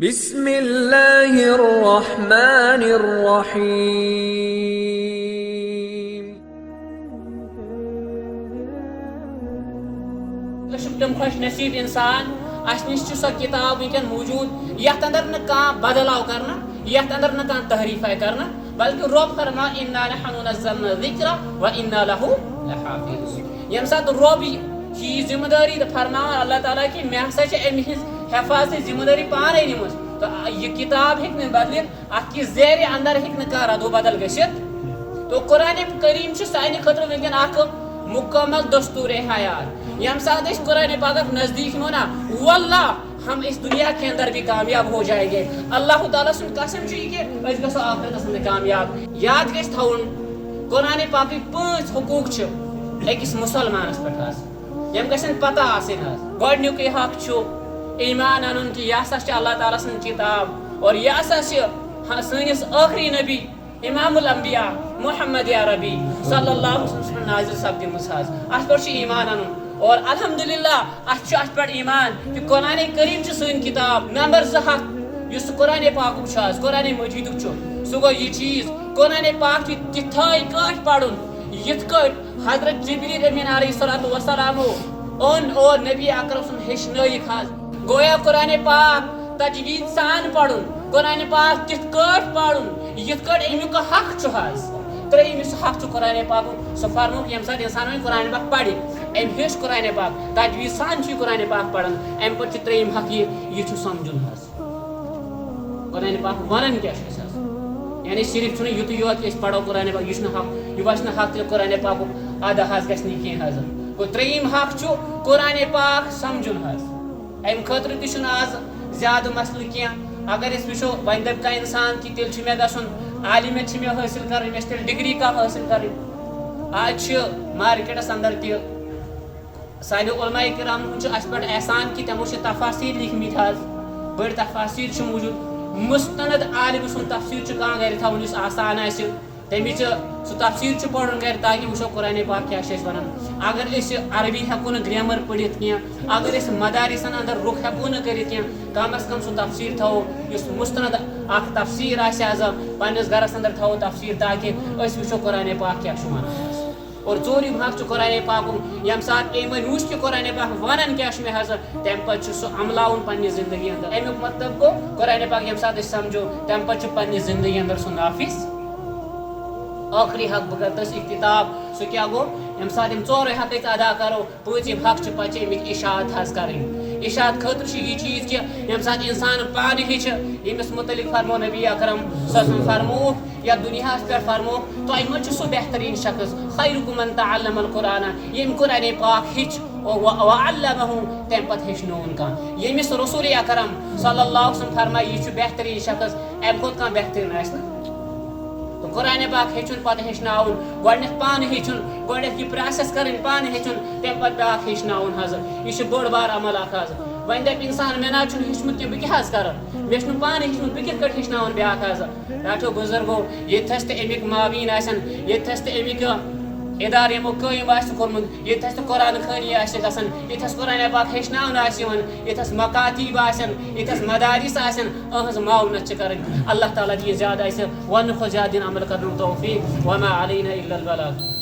بسم اللہ الرحمن الرحیم. تم خوش نصیب انسان اس نش سو کتاب ونکن موجود یتھ اندر نہ کان بدلاو کرنا یتھ اندر نہ کان تحریف کرنا بلکہ رب فرما انا نحن نزلنا الذکر وانا له لحافظون. یم سات رب کی ذمہ داری فرما اللہ تعالیٰ کی میں ہسا ام حفاظت ذمہ داری پانے نمت تو یہ کتاب ہیکن بدلت ات کی زیر اندر ہیکن کار ادو بدل گشت. تو قرآن کریم سانہ خطر ونکن اخ مکمل دستور حیات. یم سات اس قرآن پاک نزدیک ہونا واللہ ہم اس دنیا کے اندر بھی کامیاب ہو جائیں گے. اللہ تعالیٰ سن قسم چھ کہ اس گژھو آخرتس میں کامیاب. یاد گژھِ تھاون قرآن پاک 5 حقوق چھ اکس مسلمانس پہ یم گژھن پتہ آسن. گۄڈنیُک حق چھُ ایمان انن کہ یہ ہسا اللہ تعالیٰ سن کتاب اور یہ ہسا سنس آخری نبی امام الانبیاء محمد عربی صلی اللہ علیہ وسلم نازل سپدمس ات پہ ایمان انن. اور الحمدللہ ات پہ ایمان کہ قرآن کریم سن کتاب. نمبر 2 حق اس قرآن پاک قرآن مجید سہ گو یہ چیز قرآن پاک تتھائی کٹ پڑھن یت کٹ حضرت جبریل امین علیہ الصلوۃ والسلام اون اور نبی اکرم سن ہیچنائک گویا قرآن پاک تجوید سان پڑھن قرآن پاک تت کٹ پڑھن یت کٹ امیک حق تریم حق قرآن پاک سہ فرموک یم سات انسان قرآن پاک پڑھ ام ہیچ قرآن پاک تجوید سان قرآن پاک پڑھن ام پہ تریم حق یہ سمجھن قرآن پاک ونان کیا یعنی صرف چھُنہٕ یُتُے یوت کہ پڑھو قرآن پاک یہ حق یہ وچ حق تیل قرآن پاک ادا گژھِ نہٕ کینٛہہ گوٚو ترٛیٚیِم حق چھُ قرآن پاک سمجھُن ام خاطر تہ آز زیادہ مسئلہ کینٛہہ. اگر اس وچھو وۄنۍ دپ کانٛہہ انسان کہ تیل چھُ مےٚ گژھُن عالمیت چھِ مےٚ حٲصِل کَرٕنۍ مےٚ چھِ تیٚلہِ ڈگری کانٛہہ حٲصِل کَرٕنۍ. آز چھِ مارکیٹس اندر تہِ سانہِ علماء کرام چھُ اَسہِ پٮ۪ٹھ احسان کہ تِمو چھِ تفاصیل لیکھمٕتۍ حظ بٔڑۍ تفاصیل چھِ موٗجوٗد. مستند عالم سُنٛد تفسیٖر چھُ کانٛہہ گرِ تھاوُن یُس آسان آسہِ تمِچ سُہ تفسیٖر چھُ پرُن گرِ تاکہ وٕچھو قرآن پاک کیٛاہ چھِ أسۍ وَنان. اگر أسۍ عربی ہٮ۪کو نہٕ گرٛیمر پٔرِتھ کینٛہہ اگر أسۍ مدارسن اندر رُخ ہٮ۪کو نہٕ کٔرِتھ کینٛہہ کم از کم سُہ تفسیٖر تھاوو یُس مستند اکھ تفسیٖر آسہِ حظ پننس گرس اندر تھاوو تفسیٖر تاکہ أسۍ وٕچھو قرآن پاک کیٛاہ چھُ وَنان. اور ژوٗرِم حق چھُ قرآن پاکُک ییٚمہِ ساتہٕ أمۍ وۄنۍ وٕچھ کہِ قرآن پاک ونان کیٛاہ چھُ مےٚ حظ تمہِ پتہٕ چھُ سُہ عملاوُن پننہِ زندگی اندر. امیُک مطلب گوٚو قرآن پاک ییٚمہِ ساتہٕ أسۍ سمجھو تمہِ پتہٕ چھُ پننہِ زندگی اندر سُہ نافذ. آخری حق بہٕ کرٕ تٔسۍ اختتاب سُہ کیٛاہ گوٚو ییٚمہِ ساتہٕ یِم ژورے حق أسۍ ادا کرو پوٗنٛژِم حق چھُ پتہٕ چھِ امیِکۍ اشاعت حظ کرٕنۍ. اشاعت خٲطرٕ چھُ یہِ چیٖز کہِ ییٚمہِ ساتہٕ انسان پانہٕ ہیٚچھِ ییٚمِس متعلق فرمو نبی اکرم صلی اللہ علیہ وسلم فرمووُکھ یا دُنیاہس پٮ۪ٹھ فرمووُکھ تۄہہِ منٛز چھُ سُہ بہتریٖن شخص خیرکم من تعلم القرآن ییٚمۍ قرآن پاک ہیٚچھ وعلمہ تمہِ پتہٕ ہیٚچھنووُن کانٛہہ. ییٚمِس رسول اکرم صلی اللہ علیہ وسلم فرمایہِ یہِ چھُ بہتریٖن شخص امہِ کھۄتہٕ کانٛہہ بہتریٖن آسہِ نہٕ. قرآن پاک ہیٚچھُن پتہٕ ہیٚچھناوُن گۄڈنیٚتھ پانہٕ ہیٚچھُن گۄڈنیٚتھ یہِ پرٛاسیٚس کَرٕنۍ پانہٕ ہیٚچھُن تمہِ پتہٕ بیٛاکھ ہیٚچھناوُن حظ یہِ چھُ بوٚڑ بار عمل اکھ حظ. وۄنۍ دپہِ انسان مےٚ نہ حظ چھُنہٕ ہیٚچھمُت کینٛہہ بہٕ کیٛاہ حظ کرٕ مےٚ چھُنہٕ پانہٕ ہیٚچھمُت بہٕ کِتھ کٲٹھۍ ہیٚچھناوُن بیٛاکھ حظ. ڈاکٹر بُزرگو ییٚتھس تہِ امیِکۍ معاویٖن آسن ییٚتھس تہِ امیِکۍ ادارٕ یِمو قٲیِم آسہِ کوٚرمُت ییٚتھس تہِ قرآن خٲنی آسہِ گژھان ییٚتھس قرآن پاک ہیٚچھناونہٕ آسہِ یِوان ییٚتھس مکاتیٖب آسن ییٚتھس مدارس آسن أہٕنٛز معاونت چھِ کرٕنۍ. اللہ تعالیٰ دِیہِ زیادٕ اَسہِ وننہٕ کھۄتہٕ زیادٕ دِنۍ عمل کرنُک توفیٖق وما علینا الا البلاغ.